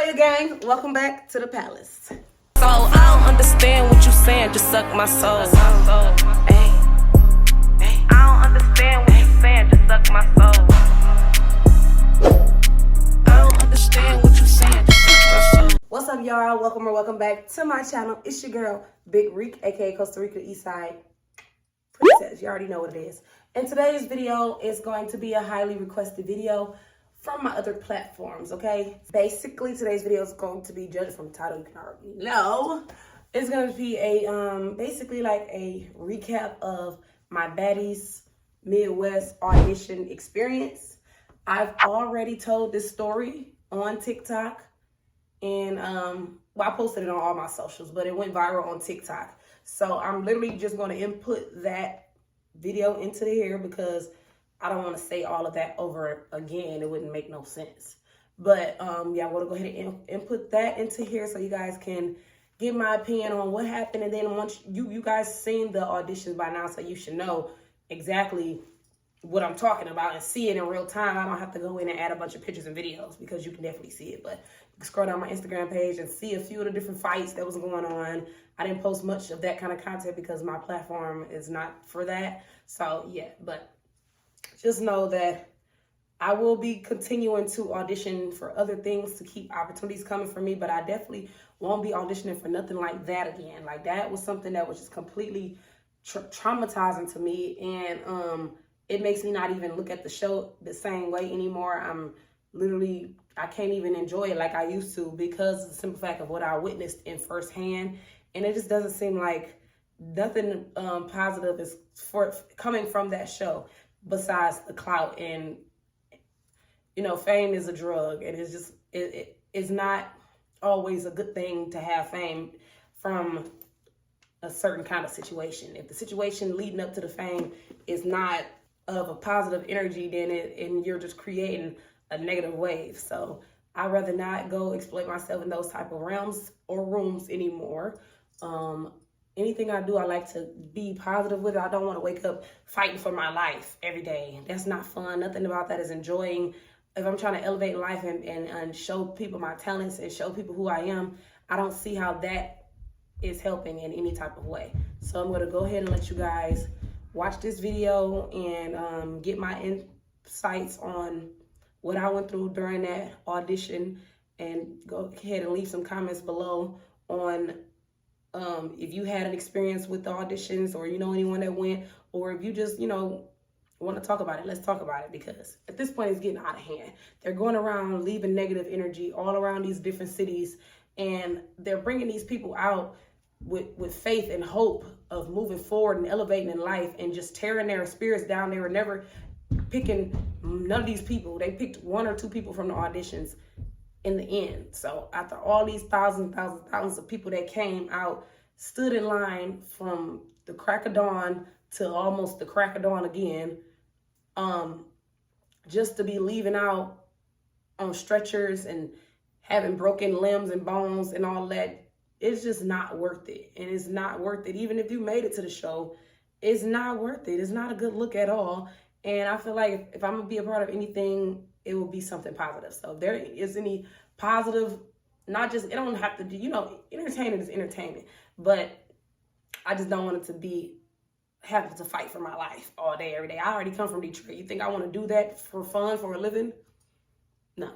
Royal Gang, welcome back to the palace. So I don't understand what you saying, just suck my soul. Ay. I don't understand what you saying, just suck my soul. I don't understand what you saying, just suck my soul. What's up, y'all? Welcome or welcome back to my channel. It's your girl, Big Reek, aka Costa Rica Eastside Princess. You already know what it is. And today's video is going to be a highly requested video from my other platforms, okay? Basically, today's video is going to be, judged from the title, you can already know. It's going to be a, basically like a recap of my Baddies Midwest audition experience. I've already told this story on TikTok. And, well, I posted it on all my socials, but it went viral on TikTok. So I'm literally just going to input that video into here because I don't want to say all of that over again. It wouldn't make no sense. But yeah, I'm going to go ahead and input that into here so you guys can get my opinion on what happened. And then once you guys seen the auditions by now, so you should know exactly what I'm talking about and see it in real time. I don't have to go in and add a bunch of pictures and videos because you can definitely see it. But you can scroll down my Instagram page and see a few of the different fights that was going on. I didn't post much of that kind of content because my platform is not for that. So yeah, but just know that I will be continuing to audition for other things to keep opportunities coming for me, but I definitely won't be auditioning for nothing like that again. Like that was something that was just completely traumatizing to me. And it makes me not even look at the show the same way anymore. I can't even enjoy it like I used to because of the simple fact of what I witnessed in firsthand. And it just doesn't seem like nothing positive is coming from that show besides the clout. And, you know, fame is a drug. And it's just, it's not always a good thing to have fame from a certain kind of situation. If the situation leading up to the fame is not of a positive energy, then and you're just creating a negative wave. So I'd rather not go exploit myself in those type of realms or rooms anymore. Anything I do, I like to be positive with it. I don't want to wake up fighting for my life every day. That's not fun. Nothing about that is enjoying. If I'm trying to elevate life and show people my talents and show people who I am, I don't see how that is helping in any type of way. So I'm going to go ahead and let you guys watch this video and get my insights on what I went through during that audition, and go ahead and leave some comments below on if you had an experience with the auditions, or you know anyone that went, or if you just, you know, want to talk about it. Let's talk about it, because at this point it's getting out of hand. They're going around leaving negative energy all around these different cities, and they're bringing these people out with faith and hope of moving forward and elevating in life, and just tearing their spirits down. They were never picking none of these people. They picked one or two people from the auditions in the end. So after all these thousands of people that came out, stood in line from the crack of dawn to almost the crack of dawn again, just to be leaving out on stretchers and having broken limbs and bones and all that, it's just not worth it. And it's not worth it. Even if you made it to the show, it's not worth it. It's not a good look at all. And I feel like if I'm gonna be a part of anything, it will be something positive. So if there is any positive, not just, it don't have to be, you know, entertainment is entertainment, but I just don't want it to be having to fight for my life all day, every day. I already come from Detroit. You think I want to do that for fun, for a living? No.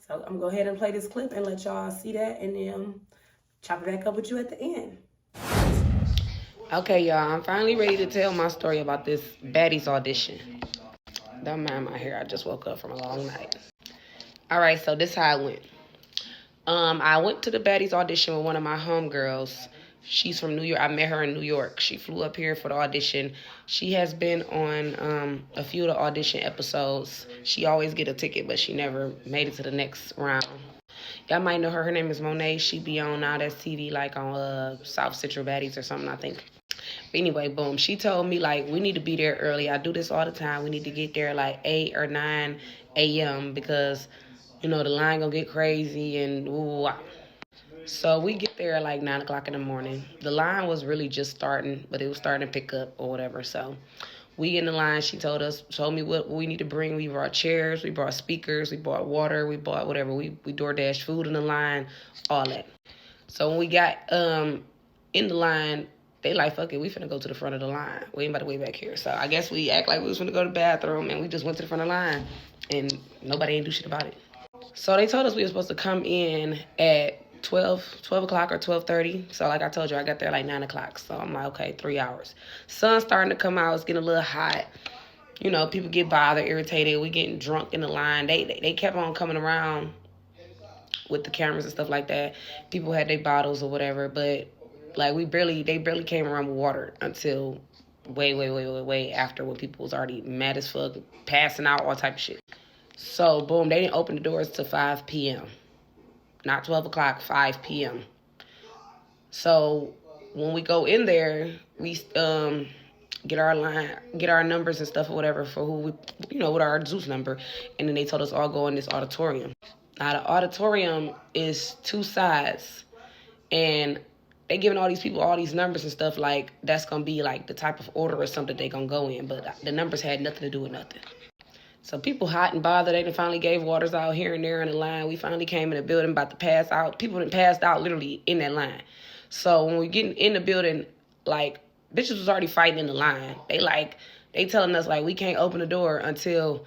So I'm gonna go ahead and play this clip and let y'all see that, and then chop it back up with you at the end. Okay, y'all, I'm finally ready to tell my story about this Baddies audition. Don't mind my hair, I just woke up from a long night. All right, so this is how it went. I went to the Baddies audition with one of my homegirls. She's from New York. I met her in New York. She flew up here for the audition. She has been on a few of the audition episodes. She always get a ticket, but she never made it to the next round. Y'all might know her. Her name is Monet. She be on Now That's TV, like on South Central Baddies or something, I think. But anyway, boom. She told me, like, we need to be there early. I do this all the time. We need to get there like 8 or 9 a.m. because, you know, the line gonna get crazy and ooh. So we get there at like 9 o'clock in the morning. The line was really just starting, but it was starting to pick up or whatever. So We in the line. She told me what we need to bring. We brought chairs, we brought speakers, we bought water, we bought whatever. We DoorDash food in the line, all that. So when we got in the line, they like, fuck it, we finna go to the front of the line. We ain't about to wait back here. So I guess we act like we was finna go to the bathroom, and we just went to the front of the line, and nobody ain't do shit about it. So they told us we were supposed to come in at 12 o'clock or 12:30. So like I told you, I got there like 9 o'clock. So I'm like, okay, 3 hours. Sun's starting to come out. It's getting a little hot. You know, people get bothered, irritated. We getting drunk in the line. They kept on coming around with the cameras and stuff like that. People had their bottles or whatever, but like they barely came around with water until way after, when people was already mad as fuck, passing out, all type of shit. So boom, they didn't open the doors till 5 p.m. Not 12 o'clock, 5 p.m. So when we go in there, we get our numbers and stuff or whatever for who we, you know, with our Zeus number, and then they told us all go in this auditorium. Now the auditorium is 2 sides, and they giving all these people all these numbers and stuff like that's gonna be like the type of order or something they gonna go in, but the numbers had nothing to do with nothing. So people hot and bothered. They done finally gave waters out here and there in the line. We finally came in the building about to pass out. People done passed out literally in that line. So when we getting in the building, like, bitches was already fighting in the line. They telling us like we can't open the door until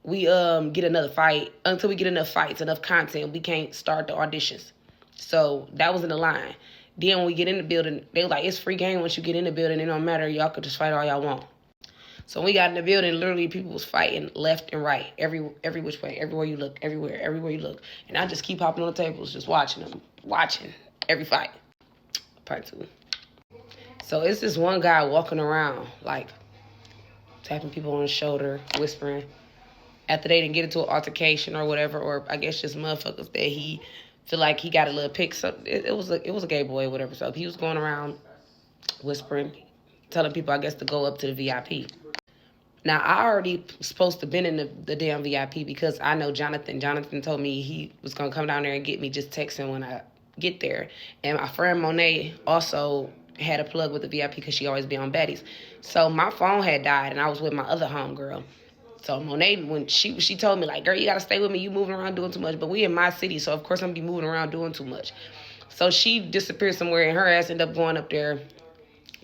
we get another fight. Until we get enough fights, enough content, we can't start the auditions. So that was in the line. Then when we get in the building, they was like, it's free game once you get in the building. It don't matter. Y'all could just fight all y'all want. So when we got in the building, literally people was fighting left and right, every which way, everywhere you look, everywhere you look. And I just keep hopping on the tables, just watching every fight. Part 2. So it's this one guy walking around, like, tapping people on the shoulder, whispering. After they didn't get into an altercation or whatever, or I guess just motherfuckers that he feel like he got a little pick. So it was a gay boy or whatever. So he was going around whispering, telling people, I guess, to go up to the VIP. Now, I already supposed to been in the damn VIP because I know Jonathan. Jonathan told me he was going to come down there and get me, just text him when I get there. And my friend Monet also had a plug with the VIP because she always be on Baddies. So my phone had died, and I was with my other homegirl. So Monet, when she told me, like, girl, you got to stay with me. You moving around doing too much. But we in my city, so of course I'm going to be moving around doing too much. So she disappeared somewhere, and her ass ended up going up there.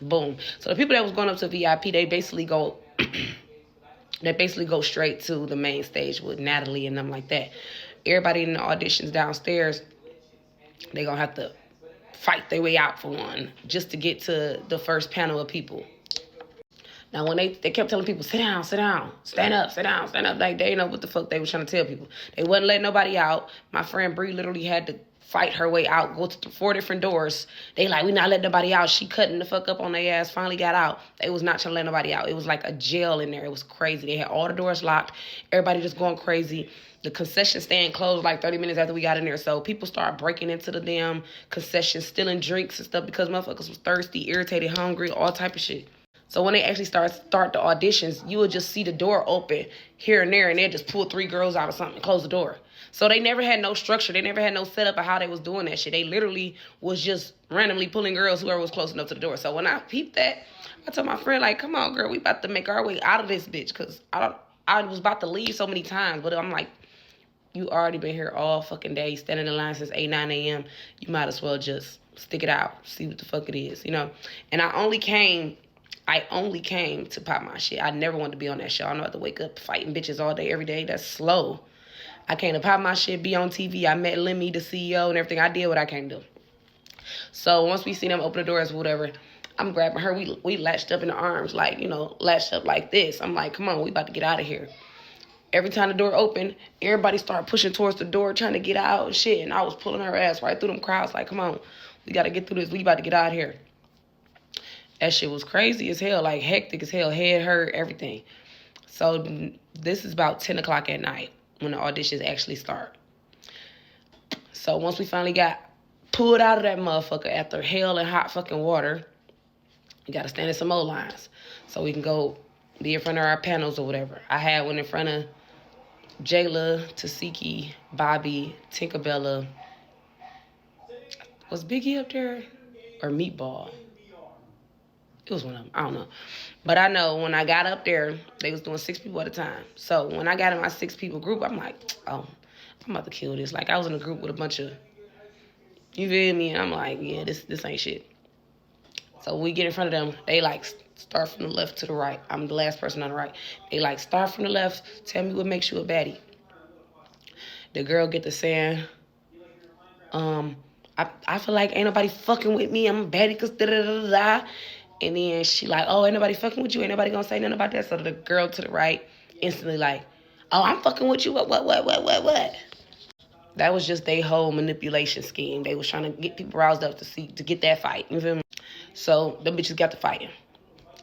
Boom. So the people that was going up to VIP, they basically go straight to the main stage with Natalie and them like that. Everybody in the auditions downstairs, they going to have to fight their way out for one, just to get to the first panel of people. Now, when they kept telling people, sit down, stand up, sit down, like they didn't know what the fuck they was trying to tell people. They wasn't letting nobody out. My friend Bree literally had to fight her way out, go to 4 different doors. They like, we not letting nobody out. She cutting the fuck up on their ass, finally got out. They was not trying to let nobody out. It was like a jail in there. It was crazy. They had all the doors locked. Everybody just going crazy. The concession stand closed like 30 minutes after we got in there. So people started breaking into the damn concession, stealing drinks and stuff because motherfuckers was thirsty, irritated, hungry, all type of shit. So when they actually start the auditions, you would just see the door open here and there, and they'd just pull 3 girls out or something and close the door. So they never had no structure. They never had no setup of how they was doing that shit. They literally was just randomly pulling girls, whoever was close enough to the door. So when I peeped that, I told my friend, like, come on, girl, we about to make our way out of this bitch, because I was about to leave so many times, but I'm like, you already been here all fucking day, standing in line since 8, 9 a.m. You might as well just stick it out, see what the fuck it is, you know? And I only came to pop my shit. I never wanted to be on that show. I don't have to wake up fighting bitches all day, every day. That's slow. I came to pop my shit, be on TV. I met Lemmy, the CEO, and everything. I did what I came to do. So once we seen them open the doors or whatever, I'm grabbing her. We latched up in the arms, like, you know, latched up like this. I'm like, come on, we about to get out of here. Every time the door opened, everybody started pushing towards the door, trying to get out and shit. And I was pulling her ass right through them crowds, like, come on, we got to get through this. We about to get out of here. That shit was crazy as hell, like hectic as hell, head hurt, everything. So this is about 10 o'clock at night when the auditions actually start. So once we finally got pulled out of that motherfucker after hell and hot fucking water, we got to stand in some more lines so we can go be in front of our panels or whatever. I had one in front of Jayla, Tasiki, Bobby, Tinkerbella. Was Biggie up there? Or Meatball? It was one of them. I don't know. But I know when I got up there, they was doing 6 people at a time. So when I got in my 6 people group, I'm like, oh, I'm about to kill this. Like, I was in a group with a bunch of, you feel me? And I'm like, yeah, this ain't shit. So we get in front of them. They like start from the left to the right. I'm the last person on the right. They like start from the left. Tell me what makes you a baddie. The girl get to saying, I feel like ain't nobody fucking with me. I'm a baddie because da-da-da-da-da. And then she like, oh, ain't nobody fucking with you. Ain't nobody gonna say nothing about that. So the girl to the right instantly like, oh, I'm fucking with you. What? That was just their whole manipulation scheme. They was trying to get people roused up to get that fight. You feel me? So them bitches got to fighting.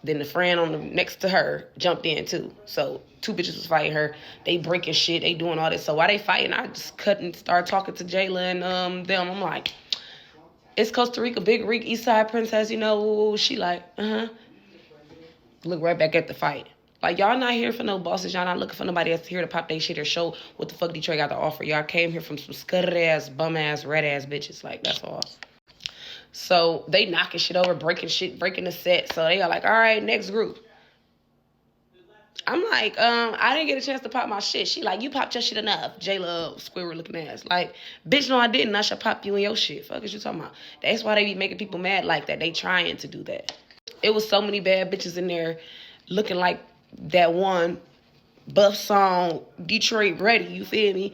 Then the friend on the next to her jumped in too. So 2 bitches was fighting her. They breaking shit. They doing all this. So while they fighting, I just cut and start talking to Jayla and them. I'm like, it's Costa Rica, Big Reek, Eastside Princess. You know, she like, Look right back at the fight. Like, y'all not here for no bosses. Y'all not looking for nobody else here to pop their shit or show what the fuck Detroit got to offer. Y'all came here from some scudded ass, bum ass, red ass bitches. Like, that's all. So they knocking shit over, breaking the set. So they are like, all right, next group. I'm like, I didn't get a chance to pop my shit. She like, you popped your shit enough. Jayla, squirrel looking ass. Like, bitch, no, I didn't. I should pop you in your shit. Fuck is you talking about? That's why they be making people mad like that. They trying to do that. It was so many bad bitches in there looking like that one buff song, Detroit Ready, you feel me?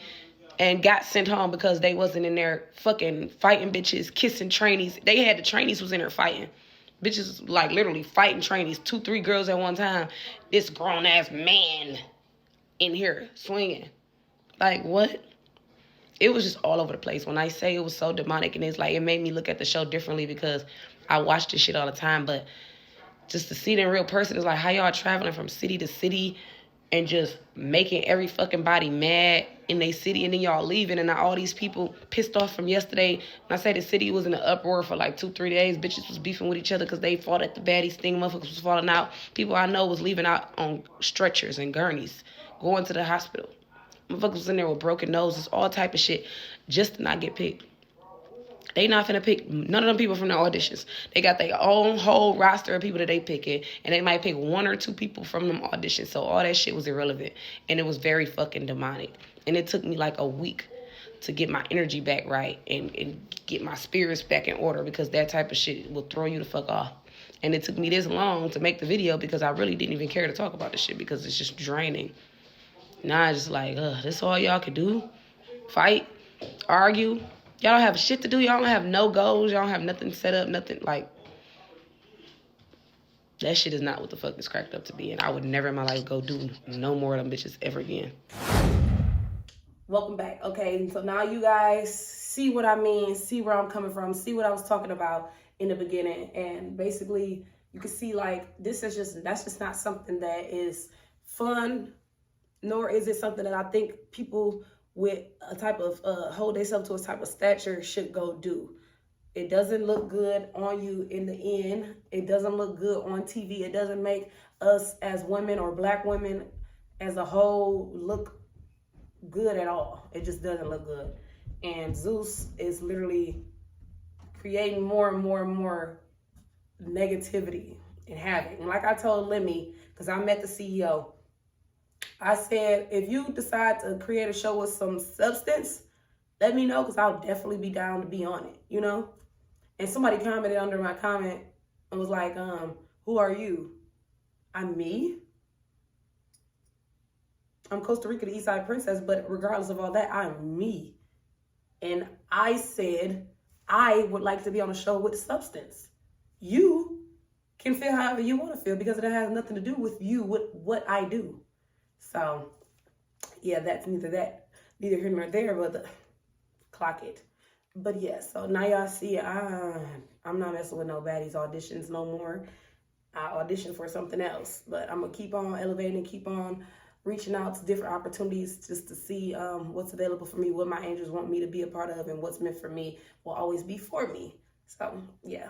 And got sent home because they wasn't in there fucking fighting bitches, kissing trainees. They had the trainees was in there fighting. Bitches like literally fighting trainees, 2, 3 girls at one time. This grown ass man in here swinging. Like, what? It was just all over the place. When I say it was so demonic, and it's like, it made me look at the show differently because I watch this shit all the time. But just to see it in real person is like how y'all traveling from city to city and just making every fucking body mad in their city, and then y'all leaving, and now all these people pissed off from yesterday. When I say the city was in an uproar for like 2, 3 days, bitches was beefing with each other because they fought at the Baddies thing, motherfuckers was falling out. People I know was leaving out on stretchers and gurneys, going to the hospital. Motherfuckers was in there with broken noses, all type of shit, just to not get picked. They not finna pick none of them people from the auditions. They got their own whole roster of people that they picking, and they might pick 1 or 2 people from them auditions. So all that shit was irrelevant, and it was very fucking demonic. And it took me like a week to get my energy back right and get my spirits back in order, because that type of shit will throw you the fuck off. And it took me this long to make the video because I really didn't even care to talk about this shit because it's just draining. Now I just like, this all y'all can do? Fight? Argue? Y'all don't have shit to do. Y'all don't have no goals. Y'all don't have nothing set up, nothing. Like, that shit is not what the fuck it's cracked up to be. And I would never in my life go do no more of them bitches ever again. Welcome back. Okay, so now you guys see what I mean, see where I'm coming from, see what I was talking about in the beginning. And basically, you can see like, that's just not something that is fun, nor is it something that I think people with a type of hold themselves to a type of stature should go do. It doesn't look good on you in the end. It doesn't look good on TV. It doesn't make us as women or black women as a whole look good at all. It just doesn't look good. And Zeus is literally creating more and more and more negativity and havoc. And like I told Lemmy, because I met the CEO, I said, if you decide to create a show with some substance, let me know, because I'll definitely be down to be on it, you know? And somebody commented under my comment and was like, who are you? I'm me. I'm Costa Rica, the Eastside Princess, but regardless of all that, I'm me. And I said, I would like to be on a show with substance. You can feel however you want to feel, because it has nothing to do with you, with what I do. So, yeah, that's neither here nor there, but clock it. But yeah, so now y'all see, I'm not messing with no baddies auditions no more. I auditioned for something else, but I'm gonna keep on elevating, keep on reaching out to different opportunities just to see what's available for me, what my angels want me to be a part of, and what's meant for me will always be for me. So, yeah.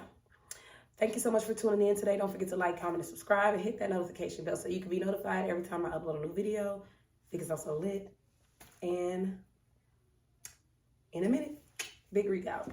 Thank you so much for tuning in today. Don't forget to like, comment, and subscribe, and hit that notification bell so you can be notified every time I upload a new video, because I'm so lit. And in a minute, Big Reek out.